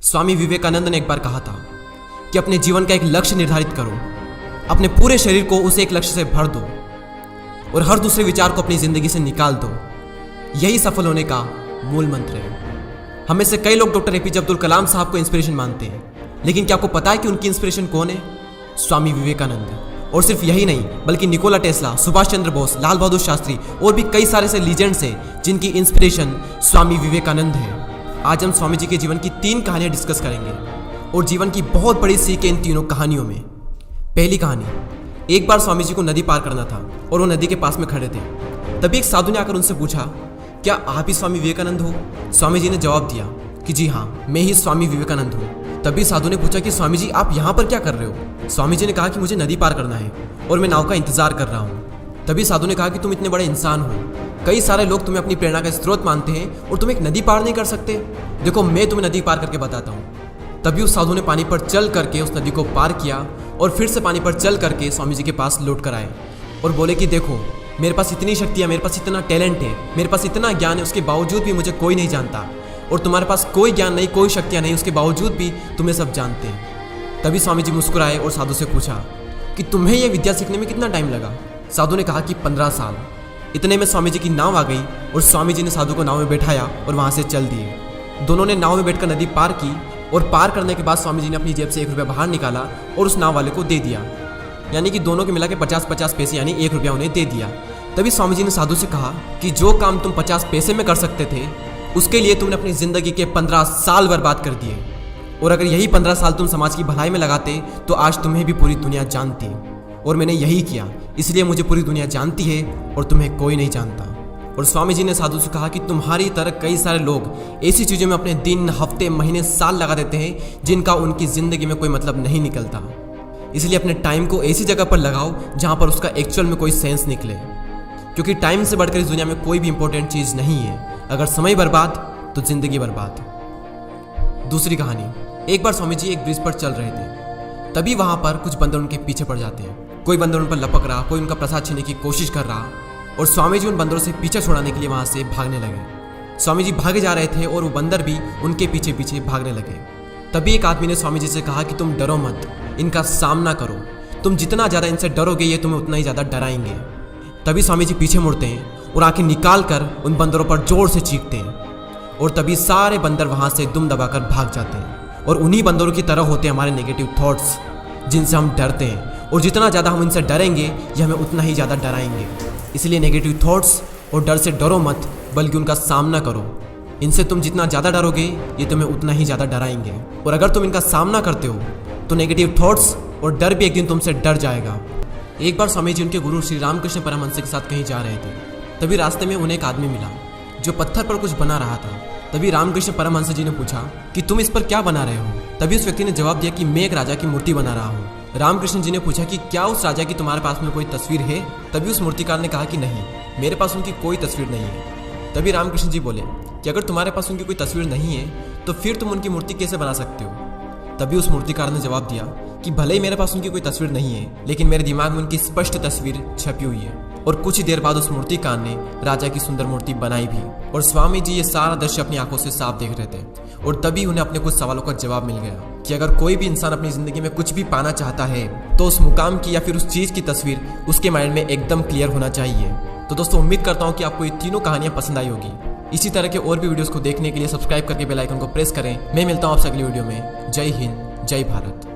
स्वामी विवेकानंद ने एक बार कहा था कि अपने जीवन का एक लक्ष्य निर्धारित करो, अपने पूरे शरीर को उस एक लक्ष्य से भर दो और हर दूसरे विचार को अपनी जिंदगी से निकाल दो। यही सफल होने का मूल मंत्र है। हमें से कई लोग डॉक्टर एपीजे अब्दुल कलाम साहब को इंस्पिरेशन मानते हैं, लेकिन क्या आपको पता है कि उनकी इंस्पिरेशन कौन है? स्वामी विवेकानंद। और सिर्फ यही नहीं, बल्कि निकोला टेस्ला, सुभाष चंद्र बोस, लाल बहादुर शास्त्री और भी कई सारे से लीजेंड्स हैं जिनकी इंस्पिरेशन स्वामी विवेकानंद है। आज हम स्वामी जी के जीवन की 3 कहानियां डिस्कस करेंगे और जीवन की बहुत बड़ी सीख है इन तीनों कहानियों में। पहली कहानी, एक बार स्वामी जी को नदी पार करना था और वो नदी के पास में खड़े थे। तभी एक साधु ने आकर उनसे पूछा, क्या आप ही स्वामी विवेकानंद हो? स्वामी जी ने जवाब दिया कि जी हाँ, मैं ही स्वामी विवेकानंद हूँ। तभी साधु ने पूछा कि स्वामी जी आप यहाँ पर क्या कर रहे हो? स्वामी जी ने कहा कि मुझे नदी पार करना है और मैं नाव का इंतजार कर रहा हूँ। तभी साधु ने कहा कि तुम इतने बड़े इंसान हो, कई सारे लोग तुम्हें अपनी प्रेरणा का स्रोत मानते हैं और तुम एक नदी पार नहीं कर सकते। देखो मैं तुम्हें नदी पार करके बताता हूँ। तभी उस साधु ने पानी पर चल करके उस नदी को पार किया और फिर से पानी पर चल करके स्वामी जी के पास लौट कर आए और बोले कि देखो मेरे पास इतनी शक्ति है, मेरे पास इतना टैलेंट है, मेरे पास इतना ज्ञान है, उसके बावजूद भी मुझे कोई नहीं जानता। और तुम्हारे पास कोई ज्ञान नहीं, कोई शक्तियाँ नहीं, उसके बावजूद भी तुम्हें सब जानते हैं। तभी स्वामी जी मुस्कुराए और साधु से पूछा कि तुम्हें यह विद्या सीखने में कितना टाइम लगा? साधु ने कहा कि 15 साल। इतने में स्वामी जी की नाव आ गई और स्वामी जी ने साधु को नाव में बैठाया और वहाँ से चल दिए। दोनों ने नाव में बैठकर नदी पार की और पार करने के बाद स्वामी जी ने अपनी जेब से 1 रुपया बाहर निकाला और उस नाव वाले को दे दिया। यानी कि दोनों के मिला के 50-50 पैसे यानी 1 रुपया उन्हें दे दिया। तभी स्वामी जी ने साधु से कहा कि जो काम तुम 50 पैसे में कर सकते थे उसके लिए तुमने अपनी ज़िंदगी के 15 साल बर्बाद कर दिए, और अगर यही 15 साल तुम समाज की भलाई में लगाते तो आज तुम्हें भी पूरी दुनिया जानती। और मैंने यही किया, इसलिए मुझे पूरी दुनिया जानती है और तुम्हें कोई नहीं जानता। और स्वामी जी ने साधु से कहा कि तुम्हारी तरह कई सारे लोग ऐसी चीज़ों में अपने दिन, हफ्ते, महीने, साल लगा देते हैं जिनका उनकी ज़िंदगी में कोई मतलब नहीं निकलता। इसलिए अपने टाइम को ऐसी जगह पर लगाओ जहाँ पर उसका एक्चुअल में कोई सेंस निकले, क्योंकि टाइम से बढ़कर इस दुनिया में कोई भी इंपॉर्टेंट चीज़ नहीं है। अगर समय बर्बाद तो जिंदगी बर्बाद। दूसरी कहानी, एक बार स्वामी जी एक ब्रिज पर चल रहे थे। तभी वहाँ पर कुछ बंदर उनके पीछे पड़ जाते हैं। कोई बंदर उन पर लपक रहा, कोई उनका प्रसाद छीनने की कोशिश कर रहा, और स्वामी जी उन बंदरों से पीछा छुड़ाने के लिए वहाँ से भागने लगे। स्वामी जी भागे जा रहे थे और वो बंदर भी उनके पीछे पीछे भागने लगे। तभी एक आदमी ने स्वामी जी से कहा कि तुम डरो मत, इनका सामना करो। तुम जितना ज़्यादा इनसे डरोगे ये तुम्हें उतना ही ज़्यादा डराएंगे। तभी स्वामी जी पीछे मुड़ते हैं और आंखें निकाल कर उन बंदरों पर जोर से चीखते हैं, और तभी सारे बंदर वहाँ से दुम दबाकर भाग जाते हैं। और उन्हीं बंदरों की तरह होते हैं हमारे नेगेटिव थॉट्स, जिनसे हम डरते हैं, और जितना ज़्यादा हम इनसे डरेंगे ये हमें उतना ही ज़्यादा डराएंगे। इसलिए नेगेटिव थॉट्स और डर से डरो मत, बल्कि उनका सामना करो। इनसे तुम जितना ज़्यादा डरोगे ये तुम्हें उतना ही ज़्यादा डराएंगे, और अगर तुम इनका सामना करते हो तो नेगेटिव थॉट्स और डर भी एक दिन तुमसे डर जाएगा। एक बार स्वामी जी उनके गुरु श्री रामकृष्ण परमहंस के साथ कहीं जा रहे थे। तभी रास्ते में उन्हें एक आदमी मिला जो पत्थर पर कुछ बना रहा था। तभी रामकृष्ण परमहंस जी ने पूछा कि तुम इस पर क्या बना रहे हो? तभी उस व्यक्ति ने जवाब दिया कि मैं एक राजा की मूर्ति बना रहा हूँ। रामकृष्ण जी ने पूछा कि क्या उस राजा की तुम्हारे पास में कोई तस्वीर है? तभी उस मूर्तिकार ने कहा कि नहीं, मेरे पास उनकी कोई तस्वीर नहीं है। तभी रामकृष्ण जी बोले कि अगर तुम्हारे पास उनकी कोई तस्वीर नहीं है तो फिर तुम उनकी मूर्ति कैसे बना सकते हो? तभी उस मूर्तिकार ने जवाब दिया कि भले ही मेरे पास उनकी कोई तस्वीर नहीं है, लेकिन मेरे दिमाग में उनकी स्पष्ट तस्वीर छपी हुई है। और कुछ ही देर बाद उस मूर्तिकार ने राजा की सुंदर मूर्ति बनाई भी। और स्वामी जी ये सारा दृश्य अपनी आंखों से साफ देख रहे थे, और तभी उन्हें अपने कुछ सवालों का जवाब मिल गया कि अगर कोई भी इंसान अपनी जिंदगी में कुछ भी पाना चाहता है तो उस मुकाम की या फिर उस चीज की तस्वीर उसके माइंड में एकदम क्लियर होना चाहिए। तो दोस्तों उम्मीद करता हूँ कि आपको ये तीनों कहानियां पसंद आई होगी। इसी तरह के और भी वीडियोस को देखने के लिए सब्सक्राइब करके बेल आइकन को प्रेस करें। मैं मिलता हूँ आपसे अगली वीडियो में। जय हिंद, जय भारत।